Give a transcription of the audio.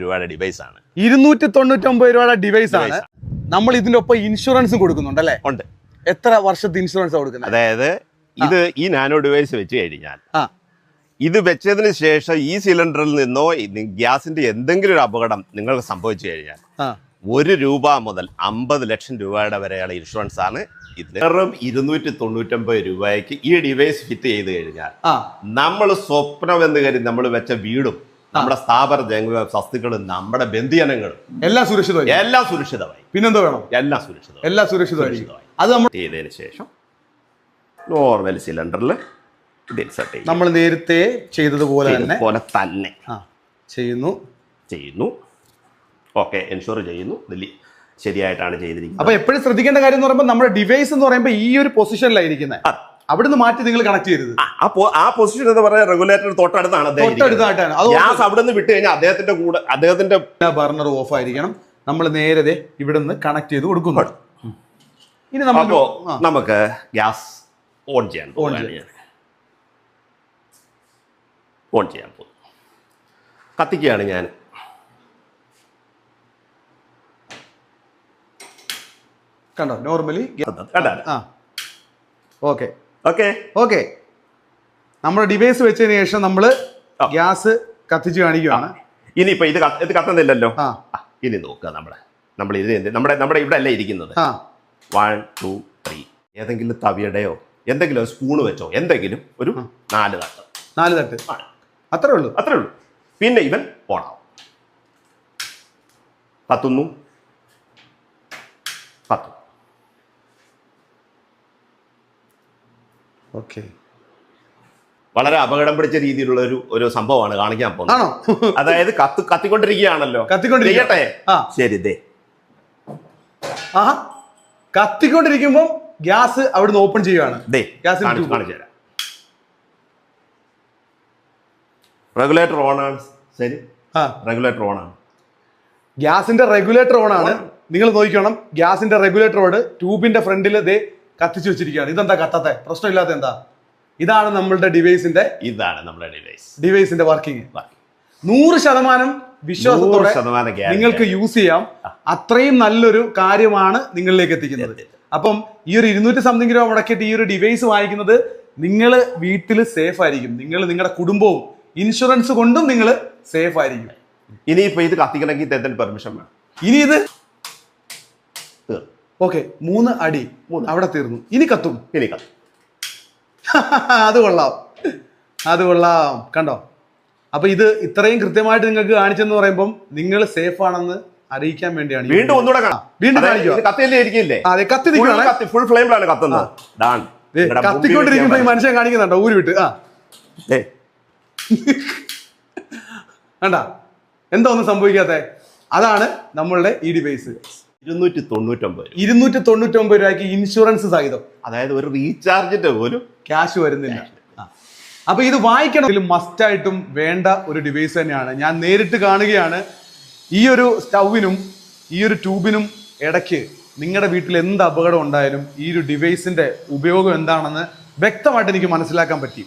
രൂപയുടെ ഡിവൈസ് ആണ്. 299 രൂപയുടെ ഡിവൈസ് ആണ്. നമ്മൾ ഇതിന്റെ ഒപ്പം ഇൻഷുറൻസും കൊടുക്കുന്നുണ്ട് അല്ലേ? ഉണ്ട്. എത്ര വർഷത്തെ ഇൻഷുറൻസ് കൊടുക്കുന്നത്? അതായത് ഇത് ഈ നാനോ ഡിവൈസ് വെച്ച് കഴിഞ്ഞാൽ ഇത് വെച്ചതിന് ശേഷം ഈ സിലിണ്ടറിൽ നിന്നോ ഗ്യാസിന്റെ എന്തെങ്കിലും ഒരു അപകടം നിങ്ങൾക്ക് സംഭവിച്ചു കഴിഞ്ഞാൽ 1 രൂപ മുതൽ 50 ലക്ഷം രൂപയുടെ വരെയുള്ള ഇൻഷുറൻസ് ആണ് ഇത്. വെറും 299 രൂപയ്ക്ക് ഈ ഡിവൈസ് ഫിറ്റ് ചെയ്ത് കഴിഞ്ഞാൽ നമ്മൾ സ്വപ്നം എന്ന് കരുതി നമ്മൾ വെച്ച വീടും നമ്മുടെ സ്ഥാപന ജംഗമ വസ്തുക്കളും നമ്മുടെ ബന്ധുജനങ്ങളും എല്ലാം സുരക്ഷിതമായി. പിന്നെന്തോ വേണം? എല്ലാം സുരക്ഷിതമായി. അത് നമ്മൾ ചെയ്തതിന് ശേഷം നോർമൽ സിലിണ്ടറിൽ നമ്മൾ നേരത്തെ ചെയ്തതുപോലെ തന്നെ ചെയ്യുന്നു. ഓക്കെ, എൻഷുർ ചെയ്യുന്നു. ശരിയായിട്ടാണ് ചെയ്തിരിക്കുന്നത്. അപ്പൊ എപ്പോഴും ശ്രദ്ധിക്കേണ്ട കാര്യം എന്ന് പറയുമ്പോൾ നമ്മുടെ ഡിവൈസ് എന്ന് പറയുമ്പോൾ ഈ ഒരു പൊസിഷനിലായിരിക്കുന്നത്. അവിടുന്ന് മാറ്റി നിങ്ങൾ കണക്ട് ചെയ്തത് ആ പൊസിഷൻ എന്ന് പറയുന്നത് റെഗുലേറ്റർ തൊട്ടടുത്താണ്. ഗ്യാസ് അവിടെ നിന്ന് വിട്ട് കഴിഞ്ഞാൽ അദ്ദേഹത്തിന്റെ ബർണർ ഓഫ് ആയിരിക്കണം. നമ്മൾ നേരെ ഇവിടെ നിന്ന് കണക്ട് ചെയ്ത് കൊടുക്കുന്നു. ഇനി നമുക്ക് ഗ്യാസ് ഓൺ ചെയ്യാൻ പോകും. കത്തിക്കുകയാണ് ഞാൻ. കണ്ടോ? Normally okay. നമ്മുടെ ഡിവൈസ് വെച്ചതിന് ശേഷം നമ്മൾ ഗ്യാസ് കത്തിച്ച് കാണിക്കുകയാണ്. ഇനിയിപ്പോ ഇത് കത്തുന്നില്ലല്ലോ. ഇനി നോക്കുക, നമ്മൾ ഇത് നമ്മുടെ ഇവിടെ അല്ലേ ഇരിക്കുന്നത്. 1 2 3 ഏതെങ്കിലും തവിയുടെയോ എന്തെങ്കിലും സ്പൂണ് വെച്ചോ എന്തെങ്കിലും ഒരു 4 തട്ട് അത്രേ ഉള്ളൂ. പിന്നെ ഇവൻ ഓണാവും. കത്തുന്നു. ഓക്കെ. വളരെ അപകടം പിടിച്ച രീതിയിലുള്ള ഒരു സംഭവമാണ് കാണിക്കാൻ പോകുന്നത്. അതായത് കത്തിക്കൊണ്ടിരിക്കുകയാണല്ലോ. ചെയ്യട്ടെ? ശരി. കത്തിക്കൊണ്ടിരിക്കുമ്പോ ഗ്യാസ് അവിടുന്ന് ഓപ്പൺ ചെയ്യുകയാണ്. റെഗുലേറ്റർ ഓൺ ആണ്. ശരി, റെഗുലേറ്റർ ഓൺ ആണ്. ഗ്യാസിന്റെ റെഗുലേറ്റർ ഓൺ ആണ്. നിങ്ങൾ നോക്കണം, ഗ്യാസിന്റെ റെഗുലേറ്ററോട് ട്യൂബിന്റെ ഫ്രണ്ടിൽ കത്തിച്ചു വെച്ചിരിക്കുകയാണ്. ഇതെന്താ കത്താത്ത? പ്രശ്നമില്ലാത്ത എന്താ? ഇതാണ് നമ്മുടെ ഡിവൈസിന്റെ വർക്കിംഗ്. 100% വിശ്വാസത്തോടെ നിങ്ങൾക്ക് യൂസ് ചെയ്യാം. അത്രയും നല്ലൊരു കാര്യമാണ് നിങ്ങളിലേക്ക് എത്തിക്കുന്നത്. അപ്പം ഈ ഒരു 200 സംതിങ് രൂപ മുടക്കിയിട്ട് ഈ ഒരു ഡിവൈസ് വാങ്ങിക്കുന്നത് നിങ്ങൾ വീട്ടിൽ സേഫ് ആയിരിക്കും. നിങ്ങളുടെ കുടുംബവും ഇൻഷുറൻസ് കൊണ്ടും നിങ്ങൾ സേഫ് ആയിരിക്കും. ഇനിയിപ്പോ ഇത് കത്തിക്കണമെങ്കിൽ പെർമിഷൻ വേണം. ഇനി ഇത് ഓക്കെ 3 അടി അവിടെ തീർന്നു. ഇനി കത്തും. അത് കൊള്ളാം. കണ്ടോ? അപ്പൊ ഇത് ഇത്രയും കൃത്യമായിട്ട് നിങ്ങൾക്ക് കാണിച്ചെന്ന് പറയുമ്പോൾ നിങ്ങൾ സേഫ് ആണെന്ന് അറിയിക്കാൻ വേണ്ടിയാണ്. വീണ്ടും ഒന്നുകൂടെ കത്തിക്കൊണ്ടിരിക്കുമ്പോ ഈ മനുഷ്യൻ കാണിക്കുന്നുണ്ടോ ഊരി വിട്ട്? കണ്ട എന്താ ഒന്നും സംഭവിക്കാത്ത? അതാണ് നമ്മളുടെ ഈ ഡിവൈസ്. 299 രൂപയ്ക്ക് ഇൻഷുറൻസ് സഹിതം. അതായത് ഒരു റീചാർജിന്റെ പോലും ക്യാഷ് വരുന്നില്ല. അപ്പൊ ഇത് വായിക്കണം. മസ്റ്റായിട്ടും വേണ്ട ഒരു ഡിവൈസ് തന്നെയാണ്. ഞാൻ നേരിട്ട് കാണുകയാണ്. ഈ ഒരു സ്റ്റൗവിനും ഈ ഒരു ട്യൂബിനും ഇടയ്ക്ക് നിങ്ങളുടെ വീട്ടിൽ എന്ത് അപകടം ഉണ്ടായാലും ഈ ഒരു ഡിവൈസിന്റെ ഉപയോഗം എന്താണെന്ന് വ്യക്തമായിട്ട് എനിക്ക് മനസ്സിലാക്കാൻ പറ്റി.